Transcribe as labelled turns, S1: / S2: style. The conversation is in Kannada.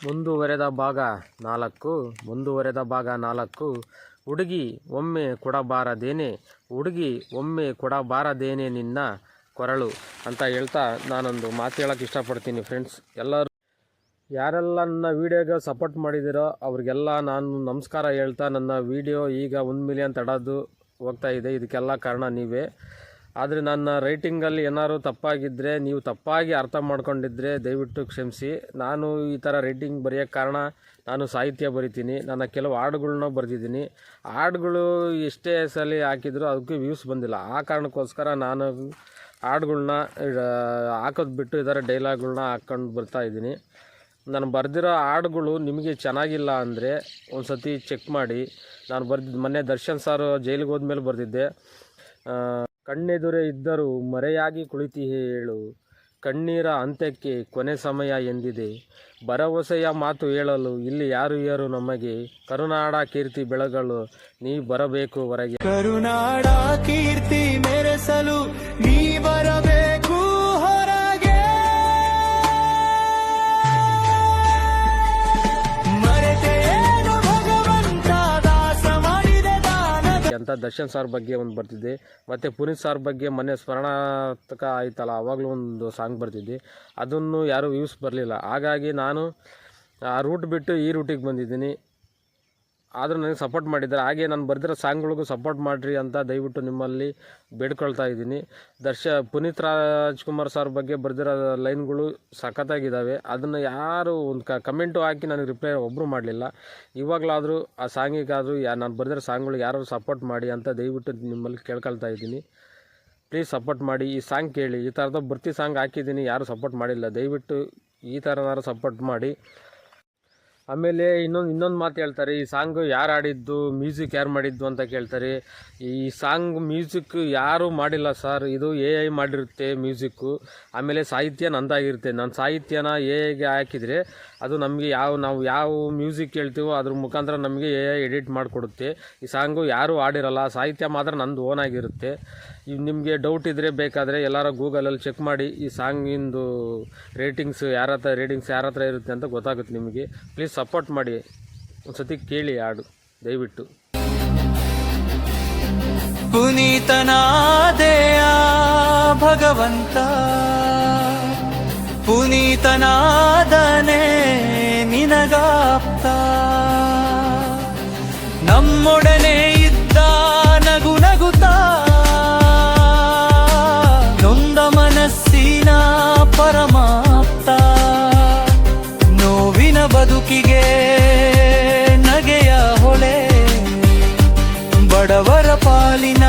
S1: ಮುಂದುವರೆದ ಭಾಗ 4 ಹುಡುಗಿ ಒಮ್ಮೆ ಕೊಡಬಾರದೇನೆ ನಿನ್ನ ಕೊರಳು ಅಂತ ಹೇಳ್ತಾ ನಾನೊಂದು ಮಾತು ಹೇಳೋಕ್ಕೆ ಇಷ್ಟಪಡ್ತೀನಿ ಫ್ರೆಂಡ್ಸ್. ಎಲ್ಲರೂ ಯಾರೆಲ್ಲ ನನ್ನ ವೀಡಿಯೋಗೆ ಸಪೋರ್ಟ್ ಮಾಡಿದ್ದೀರೋ ಅವ್ರಿಗೆಲ್ಲ ನಾನು ನಮಸ್ಕಾರ ಹೇಳ್ತಾ, ನನ್ನ ವೀಡಿಯೋ ಈಗ 1 ಮಿಲಿಯನ್ ತಡೋದು ಹೋಗ್ತಾ ಇದೆ. ಇದಕ್ಕೆಲ್ಲ ಕಾರಣ ನೀವೇ. ಆದರೆ ನನ್ನ ರೈಟಿಂಗಲ್ಲಿ ಏನಾದ್ರು ತಪ್ಪಾಗಿದ್ದರೆ, ನೀವು ತಪ್ಪಾಗಿ ಅರ್ಥ ಮಾಡ್ಕೊಂಡಿದ್ದರೆ ದಯವಿಟ್ಟು ಕ್ಷಮಿಸಿ. ನಾನು ಈ ಥರ ರೈಟಿಂಗ್ ಬರೆಯೋಕ್ಕೆ ಕಾರಣ, ನಾನು ಸಾಹಿತ್ಯ ಬರಿತೀನಿ. ನನ್ನ ಕೆಲವು ಹಾಡುಗಳ್ನ ಬರೆದಿದ್ದೀನಿ. ಹಾಡುಗಳು ಎಷ್ಟೇ ಸಲ ಹಾಕಿದರೂ ಅದಕ್ಕೆ ವ್ಯೂಸ್ ಬಂದಿಲ್ಲ. ಆ ಕಾರಣಕ್ಕೋಸ್ಕರ ನಾನು ಹಾಡುಗಳ್ನ ಹಾಕೋದು ಬಿಟ್ಟು ಇದರ ಡೈಲಾಗ್ಗಳ್ನ ಹಾಕ್ಕೊಂಡು ಬರ್ತಾಯಿದ್ದೀನಿ. ನಾನು ಬರೆದಿರೋ ಹಾಡುಗಳು ನಿಮಗೆ ಚೆನ್ನಾಗಿಲ್ಲ ಅಂದರೆ ಒಂದು ಸತಿ ಚೆಕ್ ಮಾಡಿ. ನಾನು ಮೊನ್ನೆ ದರ್ಶನ್ ಸರ್ ಜೈಲಿಗೆ ಹೋದ್ಮೇಲೆ ಬರೆದಿದ್ದೆ. ಕಣ್ಣೆದುರೇ ಇದ್ದರೂ ಮರೆಯಾಗಿ ಕುಳಿತಿ ಹೇಳು, ಕಣ್ಣೀರ ಅಂತ್ಯಕ್ಕೆ ಕೊನೆ ಸಮಯ ಎಂದಿದೆ. ಭರವಸೆಯ ಮಾತು ಹೇಳಲು ಇಲ್ಲಿ ಯಾರು ನಮಗೆ, ಕರುನಾಡ ಕೀರ್ತಿ ಬೆಳಗಲು ನೀ ಬರಬೇಕು ಹೊರಗೆ.
S2: ಕರುನಾಡ ಕೀರ್ತಿ ಮೆರೆಸಲು ನೀ ಬರಬೇಕು ಹೊರಗೆ. ಮರೆತೇನು ಭಗವಂತ ದಾಸ ಮಾಡಿದ ದಾನ
S1: ಅಂತ ದರ್ಶನ್ ಸರ್ ಬಗ್ಗೆ ಒಂದು ಬರ್ತಿದ್ದೆ. ಮತ್ತು ಪುನೀತ್ ಸರ್ ಬಗ್ಗೆ ಮೊನ್ನೆ ಸ್ಮರಣಾರ್ಥಕ ಆಯ್ತಲ್ಲ, ಆವಾಗಲೂ ಒಂದು ಸಾಂಗ್ ಬರ್ತಿದ್ದೆ. ಅದನ್ನು ಯಾರೂ ವ್ಯೂಸ್ ಬರಲಿಲ್ಲ. ಹಾಗಾಗಿ ನಾನು ಆ ರೂಟ್ ಬಿಟ್ಟು ಈ ರೂಟಿಗೆ ಬಂದಿದ್ದೀನಿ. ಆದರೂ ನನಗೆ ಸಪೋರ್ಟ್ ಮಾಡಿದ್ದಾರೆ. ಹಾಗೆ ನಾನು ಬರೆದಿರೋ ಸಾಂಗ್ಗಳಿಗೂ ಸಪೋರ್ಟ್ ಮಾಡಿರಿ ಅಂತ ದಯವಿಟ್ಟು ನಿಮ್ಮಲ್ಲಿ ಬೇಡ್ಕೊಳ್ತಾ ಇದ್ದೀನಿ. ಪುನೀತ್ ರಾಜ್ಕುಮಾರ್ ಸರ್ ಬಗ್ಗೆ ಬರೆದಿರೋ ಲೈನ್ಗಳು ಸಖತ್ತಾಗಿದ್ದಾವೆ. ಅದನ್ನು ಯಾರು ಒಂದು ಕಮೆಂಟು ಹಾಕಿ ನನಗೆ ರಿಪ್ಲೈ ಒಬ್ಬರು ಮಾಡಲಿಲ್ಲ. ಇವಾಗಲಾದರೂ ಆ ಸಾಂಗಿಗಾದರೂ ನಾನು ಬರೆದಿರೋ ಸಾಂಗ್ಗಳು ಯಾರು ಸಪೋರ್ಟ್ ಮಾಡಿ ಅಂತ ದಯವಿಟ್ಟು ನಿಮ್ಮಲ್ಲಿ ಕೇಳ್ಕೊಳ್ತಾ ಇದ್ದೀನಿ. ಪ್ಲೀಸ್ ಸಪೋರ್ಟ್ ಮಾಡಿ. ಈ ಸಾಂಗ್ ಕೇಳಿ. ಈ ಥರದ ಬರ್ತಿ ಸಾಂಗ್ ಹಾಕಿದ್ದೀನಿ, ಯಾರು ಸಪೋರ್ಟ್ ಮಾಡಿಲ್ಲ. ದಯವಿಟ್ಟು ಈ ಥರನಾರು ಸಪೋರ್ಟ್ ಮಾಡಿ. ಆಮೇಲೆ ಇನ್ನೊಂದು ಮಾತು ಹೇಳ್ತಾರೆ, ಈ ಸಾಂಗು ಯಾರು ಆಡಿದ್ದು, ಮ್ಯೂಸಿಕ್ ಯಾರು ಮಾಡಿದ್ದು ಅಂತ ಕೇಳ್ತಾರೆ. ಈ ಸಾಂಗ್ ಮ್ಯೂಸಿಕ್ ಯಾರೂ ಮಾಡಿಲ್ಲ ಸರ್, ಇದು AI ಮಾಡಿರುತ್ತೆ ಮ್ಯೂಸಿಕ್ಕು. ಆಮೇಲೆ ಸಾಹಿತ್ಯ ನಂದಾಗಿರುತ್ತೆ. ನಾನು ಸಾಹಿತ್ಯನ AIಗೆ ಹಾಕಿದರೆ ಅದು ನಮಗೆ ನಾವು ಯಾವ ಮ್ಯೂಸಿಕ್ ಹೇಳ್ತೀವೋ ಅದ್ರ ಮುಖಾಂತರ ನಮಗೆ AI ಎಡಿಟ್ ಮಾಡಿಕೊಡುತ್ತೆ. ಈ ಸಾಂಗು ಯಾರೂ ಆಡಿರಲ್ಲ, ಸಾಹಿತ್ಯ ಮಾತ್ರ ನಂದು ಓನಾಗಿರುತ್ತೆ. ನಿಮಗೆ ಡೌಟ್ ಇದ್ದರೆ ಬೇಕಾದರೆ ಎಲ್ಲರೂ ಗೂಗಲಲ್ಲಿ ಚೆಕ್ ಮಾಡಿ. ಈ ಸಾಂಗಿಂದು ರೇಟಿಂಗ್ಸ್ ಯಾರ ಹತ್ರ ಇರುತ್ತೆ ಅಂತ ಗೊತ್ತಾಗುತ್ತೆ ನಿಮಗೆ. ಪ್ಲೀಸ್ ಸಪೋರ್ಟ್ ಮಾಡಿ. ಒಂದು ಸತಿ ಕೇಳಿ ಹಾಡು ದಯವಿಟ್ಟು.
S2: ಪುನೀತನಾದೆಯ ಭಗವಂತ, ಪುನೀತನಾದನೆ ನಿನಗಾಪ್ತ. ನಮ್ಮೊಡನೆ ಇದ್ದ ನಗು ನಗುತ್ತಾ, ನೊಂದ ಮನಸ್ಸಿನ ಪರಮಾಪ್ತ. ನೋವಿನ ಬದುಕಿಗೆ ನಗೆಯ ಹೊಳೆ, ಬಡವರ ಪಾಲಿನ